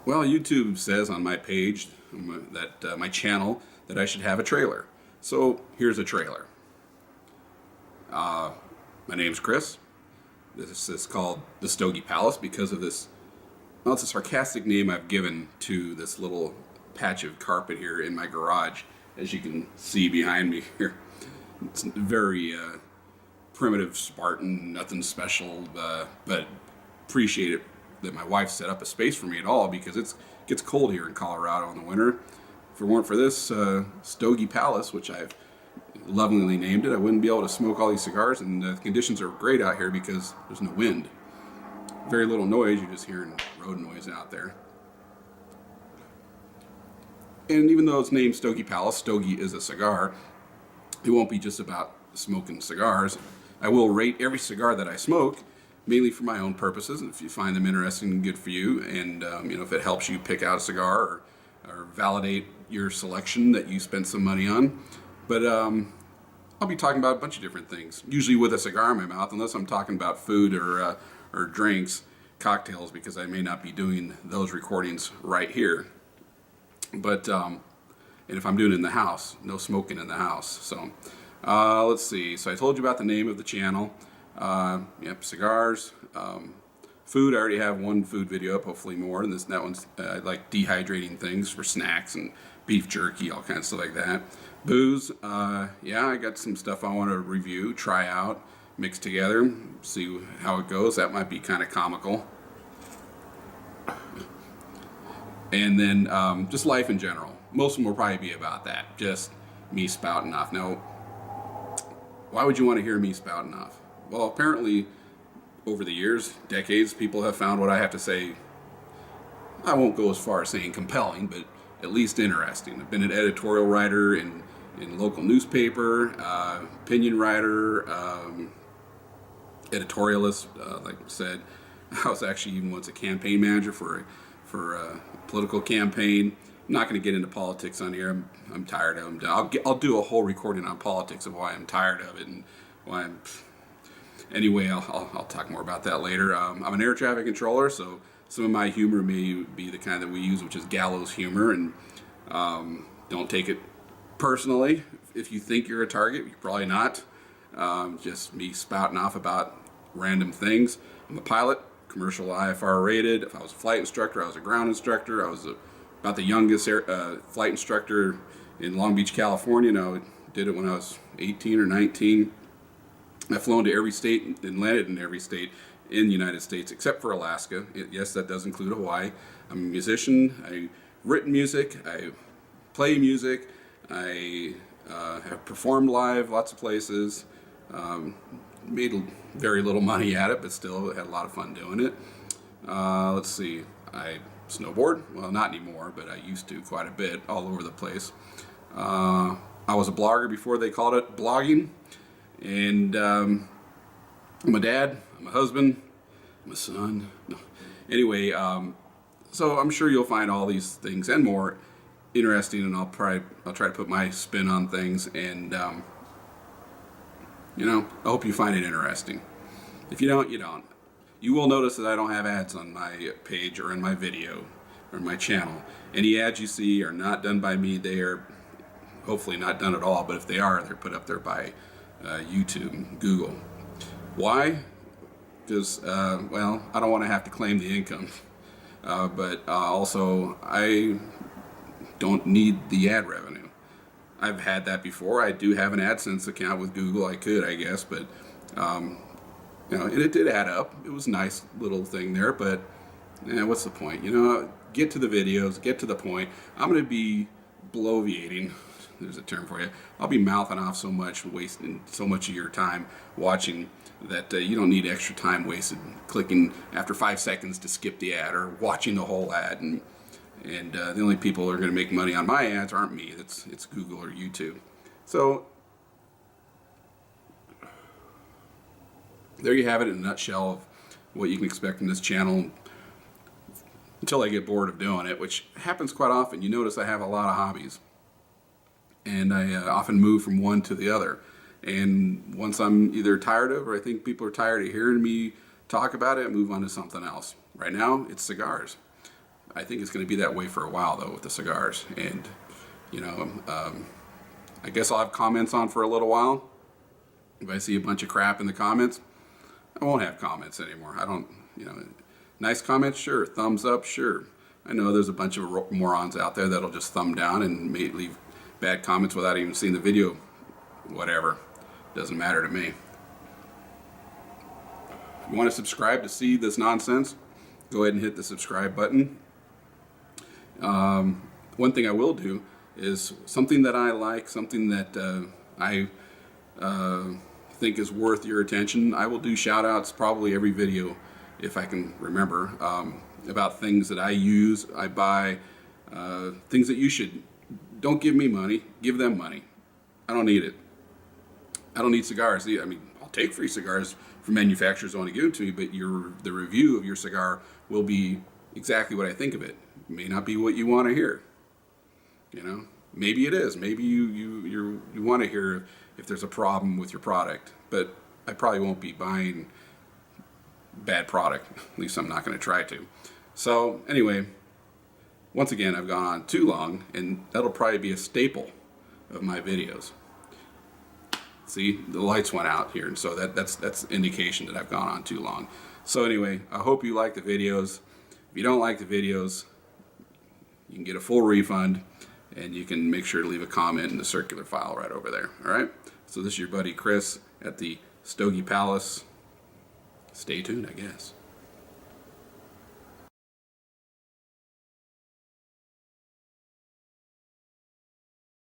Well, YouTube says on my page, my channel, that I should have a trailer. So here's a trailer. My name's Chris. This is called the Stogie Palace because of this. Well, it's a sarcastic name I've given to this little patch of carpet here in my garage, as you can see behind me here. It's very primitive, Spartan, nothing special, but appreciate it that my wife set up a space for me at all, because it gets cold here in Colorado in the winter. If it weren't for this Stogie Palace, which I've lovingly named it, I wouldn't be able to smoke all these cigars, and the conditions are great out here because there's no wind. Very little noise, you're just hearing road noise out there. And even though it's named Stogie Palace, Stogie is a cigar. It won't be just about smoking cigars. I will rate every cigar that I smoke, mainly for my own purposes, if you find them interesting and good for you, and if it helps you pick out a cigar or validate your selection that you spent some money on. But I'll be talking about a bunch of different things, usually with a cigar in my mouth, unless I'm talking about food or drinks, cocktails, because I may not be doing those recordings right here. But and if I'm doing it in the house, no smoking in the house. So let's see. So I told you about the name of the channel. Yep, cigars. Food, I already have one food video up, hopefully more. And that one's like dehydrating things for snacks and beef jerky, all kinds of stuff like that. Booze, yeah, I got some stuff I want to review, try out, mix together, see how it goes. That might be kind of comical. And then just life in general. Most of them will probably be about that, just me spouting off. Now, why would you want to hear me spouting off? Well, apparently, over the years, decades, people have found what I have to say, I won't go as far as saying compelling, but at least interesting. I've been an editorial writer in local newspaper, opinion writer, editorialist, like I said. I was actually even once a campaign manager for a political campaign. I'm not going to get into politics on here. I'm tired of them. I'll do a whole recording on politics of why I'm tired of it and why I'm... Anyway, I'll talk more about that later. I'm an air traffic controller, so some of my humor may be the kind that we use, which is gallows humor, and don't take it personally. If you think you're a target, you're probably not. Just me spouting off about random things. I'm a pilot, commercial IFR rated. If I was a flight instructor, I was a ground instructor. I was about the youngest flight instructor in Long Beach, California. I did it when I was 18 or 19. I've flown to every state and landed in every state in the United States except for Alaska. Yes, that does include Hawaii. I'm a musician. I've written music. I play music. I have performed live lots of places. Made very little money at it, but still had a lot of fun doing it. Let's see. I snowboard. Well, not anymore, but I used to quite a bit, all over the place. I was a blogger before they called it blogging. And I'm a dad, I'm a husband, I'm a son. No. Anyway, so I'm sure you'll find all these things and more interesting, and I'll try to put my spin on things, and I hope you find it interesting. If you don't, you don't. You will notice that I don't have ads on my page or in my video or my channel. Any ads you see are not done by me. They are hopefully not done at all, but if they are, they're put up there by YouTube and Google. Why? Because, well, I don't want to have to claim the income. But also, I don't need the ad revenue. I've had that before. I do have an AdSense account with Google. I could, I guess, but, and it did add up. It was a nice little thing there, but what's the point? Get to the videos, get to the point. I'm going to be bloviating. There's a term for you. I'll be mouthing off so much, wasting so much of your time watching that you don't need extra time wasted clicking after 5 seconds to skip the ad or watching the whole ad. And the only people who are going to make money on my ads aren't me. It's Google or YouTube. So there you have it in a nutshell of what you can expect from this channel until I get bored of doing it, which happens quite often. You notice I have a lot of hobbies. And I often move from one to the other. And once I'm either tired of, or I think people are tired of hearing me talk about it, I move on to something else. Right now, it's cigars. I think it's going to be that way for a while though with the cigars. And you know, I guess I'll have comments on for a little while. If I see a bunch of crap in the comments, I won't have comments anymore. I don't, you know, nice comments, sure. Thumbs up, sure. I know there's a bunch of morons out there that'll just thumb down and may leave bad comments without even seeing the video. Whatever. Doesn't matter to me. If you want to subscribe to see this nonsense, go ahead and hit the subscribe button. One thing I will do is something that I like, something that I think is worth your attention. I will do shout outs probably every video if I can remember, about things that I use, I buy, things that you should. Don't give me money, give them money. I don't need it. I don't need cigars. I mean, I'll take free cigars from manufacturers who want to give it to me, but the review of your cigar will be exactly what I think of it. It may not be what you want to hear. You know, maybe it is. Maybe you want to hear if there's a problem with your product, but I probably won't be buying bad product. At least I'm not going to try to. So anyway, once again, I've gone on too long, and that'll probably be a staple of my videos. See, the lights went out here, and so that's indication that I've gone on too long. So anyway, I hope you like the videos. If you don't like the videos, you can get a full refund, and you can make sure to leave a comment in the circular file right over there. All right? So this is your buddy Chris at the Stogie Palace. Stay tuned, I guess.